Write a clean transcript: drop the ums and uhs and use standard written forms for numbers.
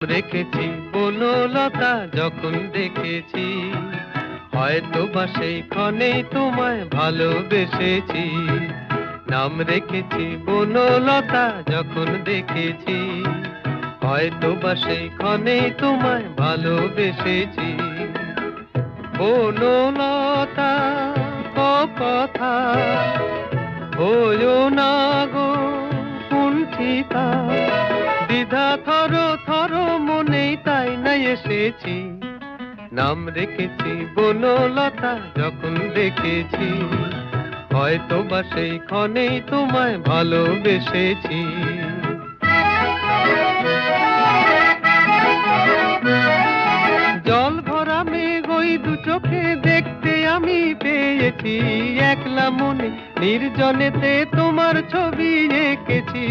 রেখেছি বনলতা যখন দেখেছি, হয়তো বা সেই ক্ষণেই তোমায় ভালোবেসেছি। নাম রেখেছি বনলতা যখন দেখেছি, হয়তো বা সেই ক্ষণেই তোমায় ভালোবেসেছি। বনলতা কথা হইও না গো কুণ্ঠিতা, দ্বিধা থর থর মনেই তাই না এসেছি। নাম রেখেছি বনলতা যখন দেখেছি, হয়তো বা সেই ক্ষণেই তোমায় ভালোবেসেছি। জল ভরা মেঘ ওই দু চোখে দেখতে আমি পেয়েছি, একলা মনে নির্জনেতে তোমার ছবি এঁকেছি।